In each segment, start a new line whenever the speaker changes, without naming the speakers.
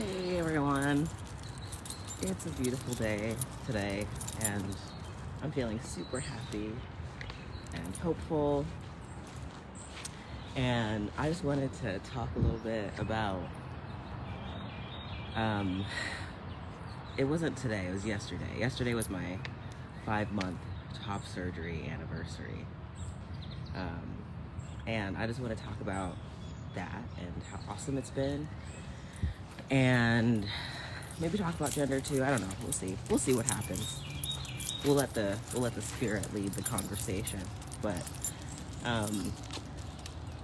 Hey everyone, it's a beautiful day today and I'm feeling super happy and hopeful, and I just wanted to talk a little bit about, um, it wasn't today, it was yesterday. Yesterday was my 5-month top surgery anniversary, um, and I just want to talk about that and how awesome it's been, and maybe talk about gender too. I don't know. We'll see what happens. We'll let the spirit lead the conversation. But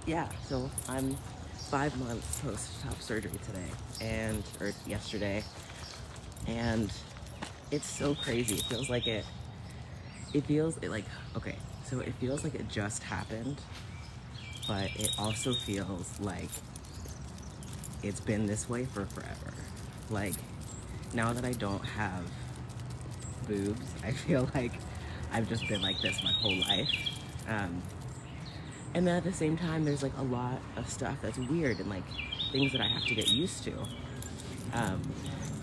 yeah. So I'm 5 months post top surgery today, or yesterday, and it's so crazy. It feels like okay. So it feels like it just happened, but it also feels like it's been this way for forever. Like, now that I don't have boobs, I feel like I've just been like this my whole life. And then at the same time, there's like a lot of stuff that's weird and like things that I have to get used to.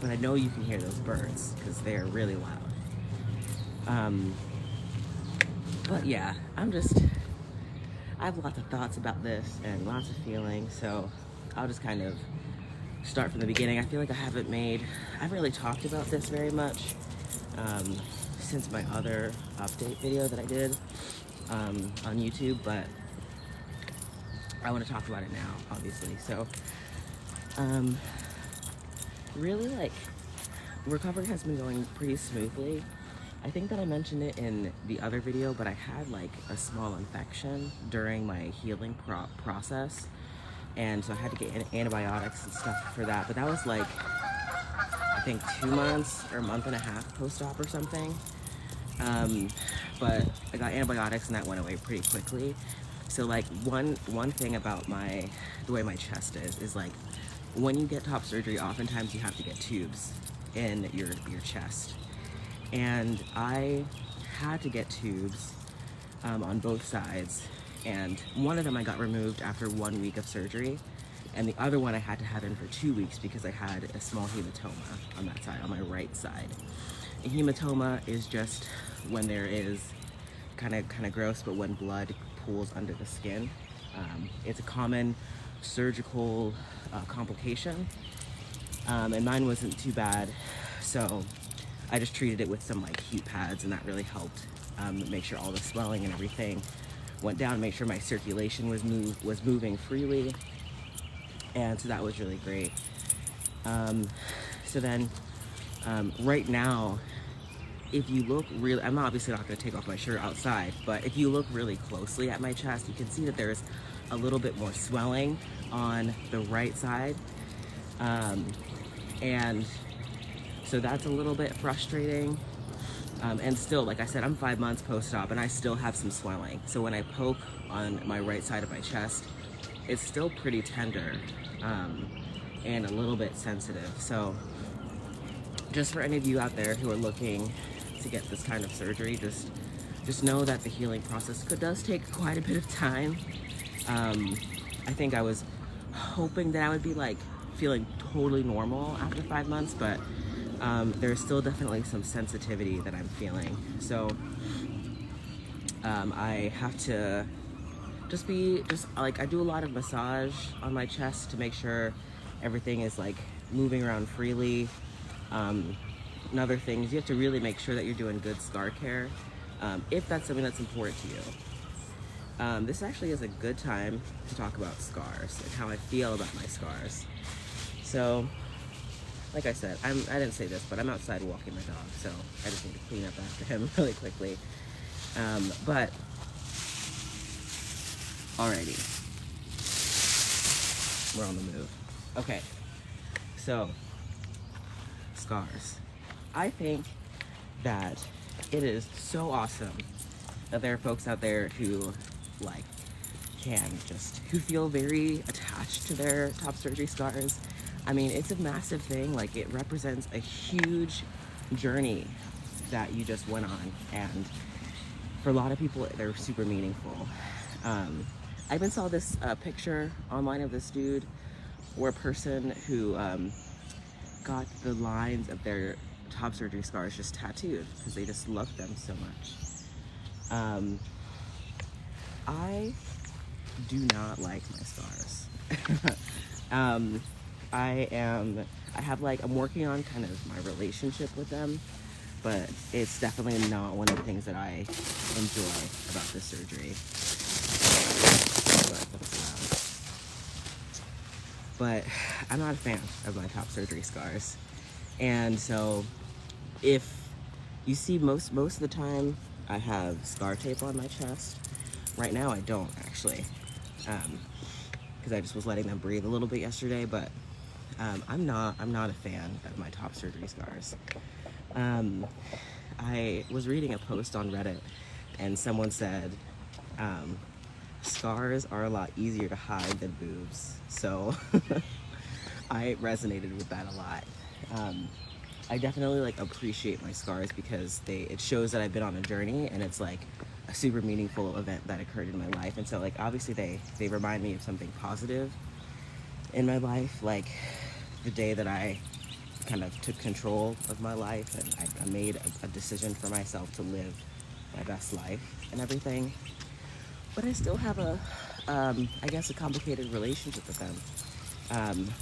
But I know you can hear those birds because they're really loud. But yeah, I have lots of thoughts about this and lots of feelings, so I'll just kind of start from the beginning. I feel like I haven't really talked about this very much since my other update video that I did on YouTube, but I want to talk about it now, obviously. So, really, like, recovery has been going pretty smoothly. I think that I mentioned it in the other video, but I had like a small infection during my healing process, and so I had to get antibiotics and stuff for that. But that was like, I think 2 months or a month and a half post-op or something. But I got antibiotics and that went away pretty quickly. So like one thing about the way my chest is like, when you get top surgery, oftentimes you have to get tubes in your chest. And I had to get tubes on both sides. And one of them I got removed after 1 week of surgery. And the other one I had to have in for 2 weeks because I had a small hematoma on that side, on my right side. A hematoma is just when there is kind of gross, but when blood pools under the skin. It's a common surgical complication, and mine wasn't too bad, so I just treated it with some like heat pads, and that really helped make sure all the swelling and everything went down, make sure my circulation was moving freely, and so that was really great. So then right now, if you look really, I'm obviously not going to take off my shirt outside, but if you look really closely at my chest, you can see that there's a little bit more swelling on the right side. And so that's a little bit frustrating. And still, like I said, I'm 5 months post-op and I still have some swelling. So when I poke on my right side of my chest, it's still pretty tender and a little bit sensitive. So just for any of you out there who are looking to get this kind of surgery, just know that the healing process does take quite a bit of time. I think I was hoping that I would be like feeling totally normal after 5 months, but there's still definitely some sensitivity that I'm feeling. So I have to just like, I do a lot of massage on my chest to make sure everything is like moving around freely. Another thing is you have to really make sure that you're doing good scar care, if that's something that's important to you. This actually is a good time to talk about scars and how I feel about my scars. So, like I said, I didn't say this, but I'm outside walking my dog, so I just need to clean up after him really quickly. But, alrighty. We're on the move. Okay, so, scars. I think that it is so awesome that there are folks out there who like who feel very attached to their top surgery scars. I mean, it's a massive thing. Like, it represents a huge journey that you just went on, and for a lot of people they're super meaningful. I even saw this picture online of this dude or a person who got the lines of their top surgery scars just tattooed because they just love them so much. I do not like my scars. I'm working on kind of my relationship with them, but it's definitely not one of the things that I enjoy about this surgery. But I'm not a fan of my top surgery scars. And so if you see most of the time I have scar tape on my chest. Right now I don't actually, because I just was letting them breathe a little bit yesterday, but I'm not a fan of my top surgery scars. I was reading a post on Reddit and someone said scars are a lot easier to hide than boobs. So I resonated with that a lot. I definitely like appreciate my scars because it shows that I've been on a journey, and it's like a super meaningful event that occurred in my life. And so like obviously they remind me of something positive in my life, like the day that I kind of took control of my life and I made a decision for myself to live my best life and everything. But I still have I guess a complicated relationship with them.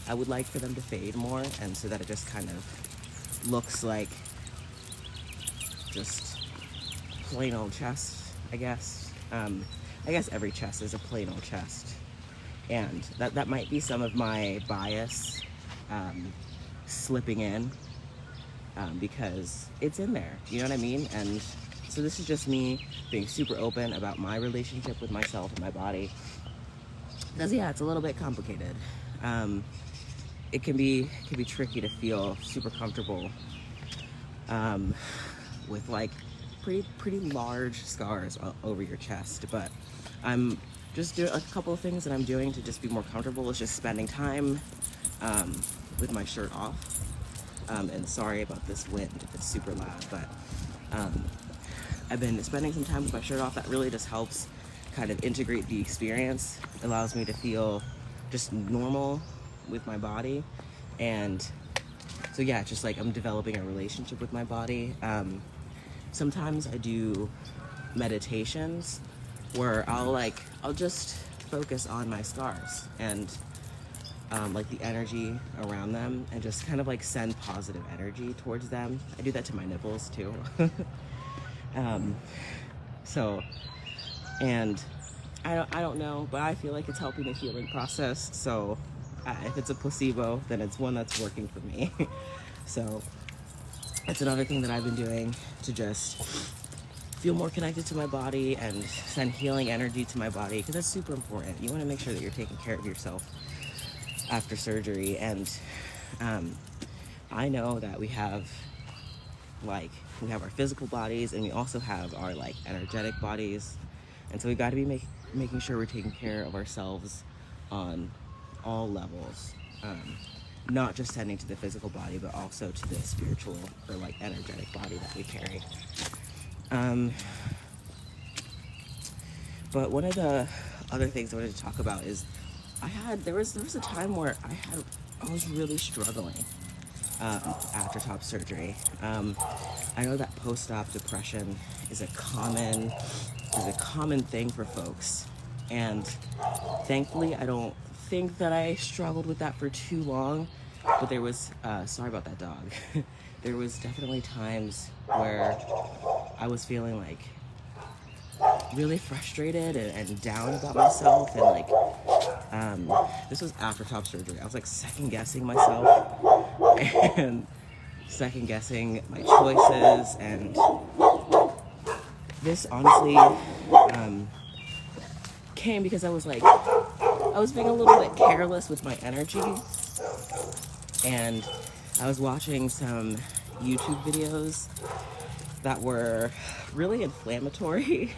I would like for them to fade more, and so that it just kind of looks like just plain old chest, I guess. I guess every chest is a plain old chest. And that might be some of my bias slipping in because it's in there, you know what I mean? And so this is just me being super open about my relationship with myself and my body. Because yeah, it's a little bit complicated. It can be tricky to feel super comfortable with like pretty large scars over your chest. But I'm just doing a couple of things that I'm doing to just be more comfortable. Is just spending time with my shirt off. And sorry about this wind, it's super loud, but I've been spending some time with my shirt off. That really just helps kind of integrate the experience. It allows me to feel just normal with my body. And so yeah, just like I'm developing a relationship with my body. Sometimes I do meditations where I'll just focus on my scars and like the energy around them, and just kind of like send positive energy towards them. I do that to my nipples too. And I don't know, but I feel like it's helping the healing process. So if it's a placebo, then it's one that's working for me. So it's another thing that I've been doing to just feel more connected to my body and send healing energy to my body, because that's super important. You want to make sure that you're taking care of yourself after surgery. And I know that we have our physical bodies, and we also have our like energetic bodies, and so we got to be making sure we're taking care of ourselves on all levels, not just tending to the physical body, but also to the spiritual or like energetic body that we carry. But one of the other things I wanted to talk about is there was a time where I was really struggling after top surgery. I know that post-op depression is a common thing for folks, and thankfully I don't think that I struggled with that for too long. But there was sorry about that dog. There was definitely times where I was feeling like really frustrated and down about myself, and like this was after top surgery. I was like second guessing myself and second guessing my choices, and this honestly came because I was being a little bit careless with my energy, and I was watching some YouTube videos that were really inflammatory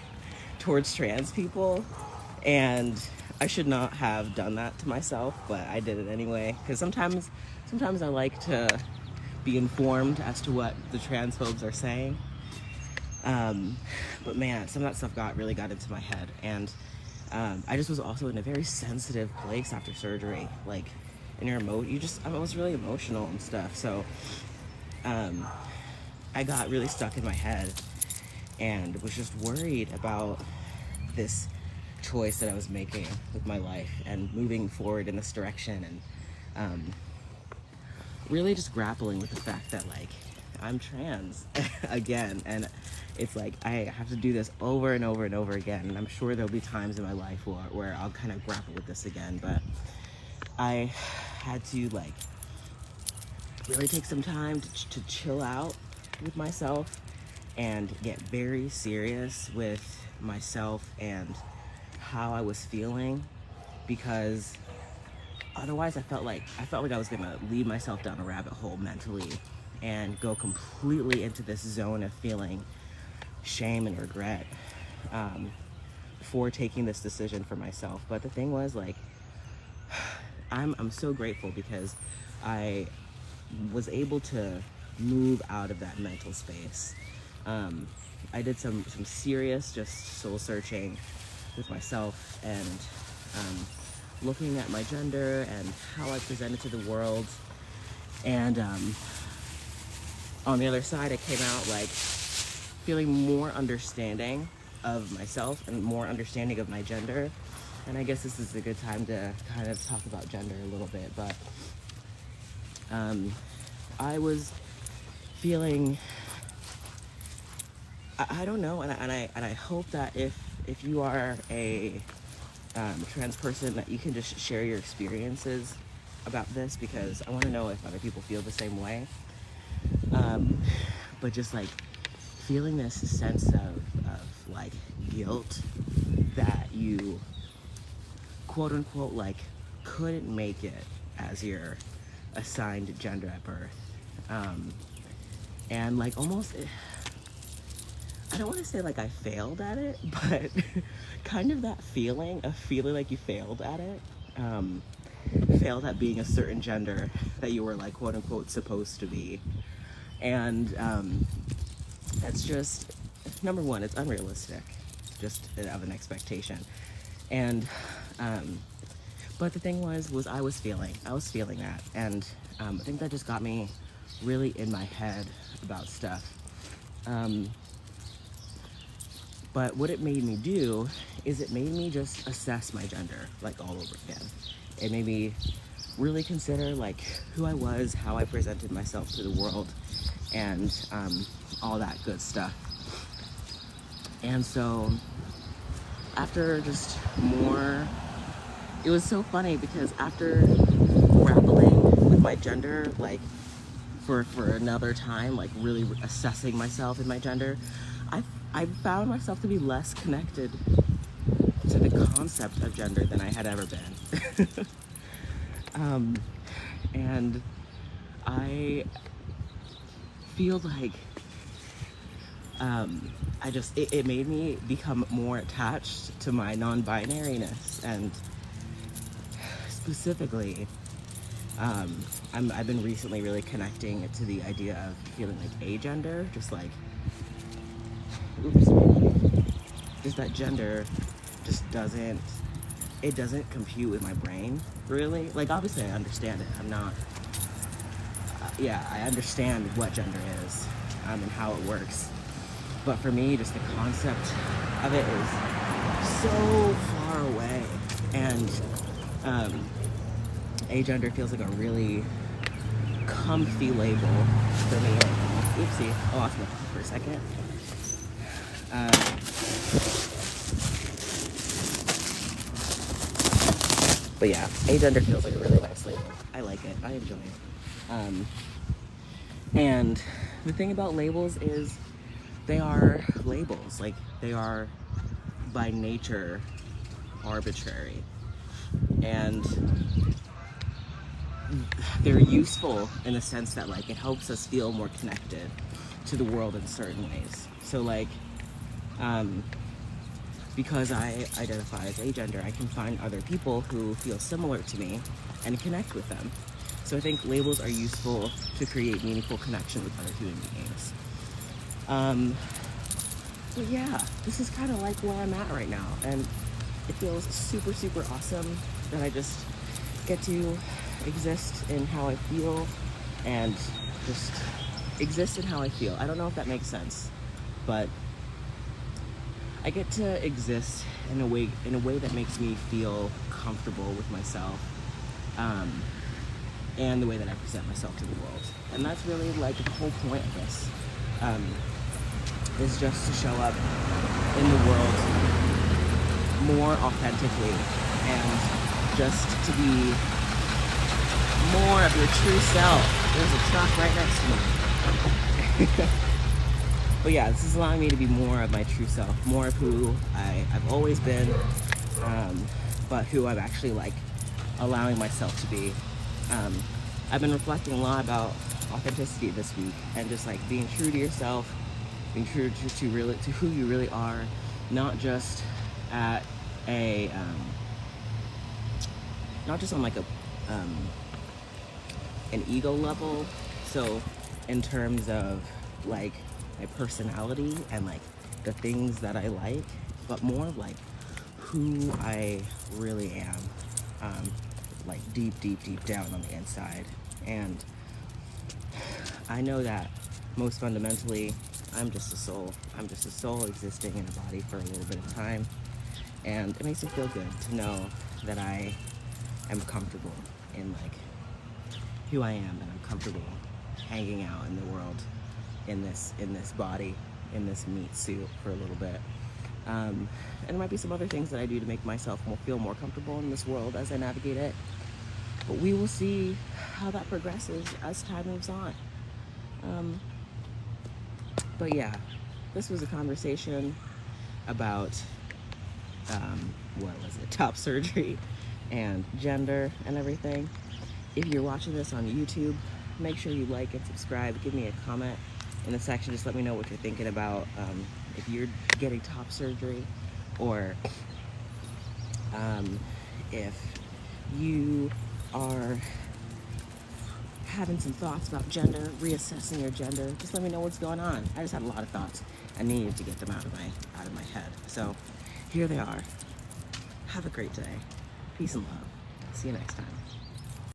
towards trans people, and I should not have done that to myself, but I did it anyway, because sometimes I like to be informed as to what the transphobes are saying. But man, some of that stuff really got into my head, and I just was also in a very sensitive place after surgery. Like, and I was really emotional and stuff. So I got really stuck in my head and was just worried about this choice that I was making with my life and moving forward in this direction, and really just grappling with the fact that like I'm trans again, and it's like I have to do this over and over and over again, and I'm sure there'll be times in my life where I'll kind of grapple with this again, but I had to like really take some time to chill out with myself and get very serious with myself and how I was feeling, because otherwise I felt like I was gonna lead myself down a rabbit hole mentally and go completely into this zone of feeling shame and regret for taking this decision for myself. But the thing was, like, I'm so grateful because I was able to move out of that mental space. I did some serious just soul searching with myself and looking at my gender and how I presented to the world. And on the other side, I came out like feeling more understanding of myself and more understanding of my gender. And I guess this is a good time to kind of talk about gender a little bit, but I was feeling, I don't know, and I hope that if you are a trans person, that you can just share your experiences about this, because I want to know if other people feel the same way. But just like feeling this sense of like guilt that you quote unquote like couldn't make it as your assigned gender at birth, and like almost, I don't want to say like I failed at it, but kind of that feeling of feeling like you failed at it, failed at being a certain gender that you were like quote unquote supposed to be. And that's just, number one, it's unrealistic just of an expectation. And but the thing was I was feeling that, and I think that just got me really in my head about stuff. But what it made me do is it made me just assess my gender like all over again. It made me really consider like who I was, how I presented myself to the world, and all that good stuff. And so after just more, it was so funny because after grappling with my gender, like for another time, like really assessing myself and my gender, I found myself to be less connected to the concept of gender than I had ever been. And I feel like it made me become more attached to my non-binariness, and specifically, I've been recently really connecting to the idea of feeling like agender, just like, just that gender just doesn't compute with my brain, really. Like, obviously I understand it. I'm not, I understand what gender is, and how it works. But for me, just the concept of it is so far away. And agender feels like a really comfy label for me. Oopsie, I lost my for a second. But yeah, agender feels like a really nice label. I like it. I enjoy it. And the thing about labels is they are labels. Like, they are by nature arbitrary. And they're useful in the sense that like it helps us feel more connected to the world in certain ways. So like, because I identify as agender, I can find other people who feel similar to me and connect with them. So I think labels are useful to create meaningful connection with other human beings. But yeah, this is kind of like where I'm at right now, and it feels super, super awesome that I just get to exist in how I feel and just exist in how I feel. I don't know if that makes sense, but I get to exist in a way that makes me feel comfortable with myself, and the way that I present myself to the world. And that's really like the whole point of this, is just to show up in the world more authentically and just to be more of your true self. There's a truck right next to me. But yeah, this is allowing me to be more of my true self, more of who I've always been, but who I'm actually like allowing myself to be. I've been reflecting a lot about authenticity this week and just like being true to yourself, being true to who you really are, not just at a not just on like a an ego level. So in terms of like my personality and like the things that I like, but more like who I really am, like deep down on the inside. And I know that most fundamentally, I'm just a soul. I'm just a soul existing in a body for a little bit of time. And it makes me feel good to know that I am comfortable in like who I am, and I'm comfortable hanging out in the world in this body, in this meat suit for a little bit. And there might be some other things that I do to make myself feel more comfortable in this world as I navigate it. But we will see how that progresses as time moves on. But yeah, this was a conversation about, what was it, top surgery and gender and everything. If you're watching this on YouTube, make sure you like and subscribe. Give me a comment in the section. Just let me know what you're thinking about, if you're getting top surgery, or if you are having some thoughts about gender, reassessing your gender. Just let me know what's going on. I just had a lot of thoughts. I needed to get them out of my head. So here they are. Have a great day. Peace and love. See you next time.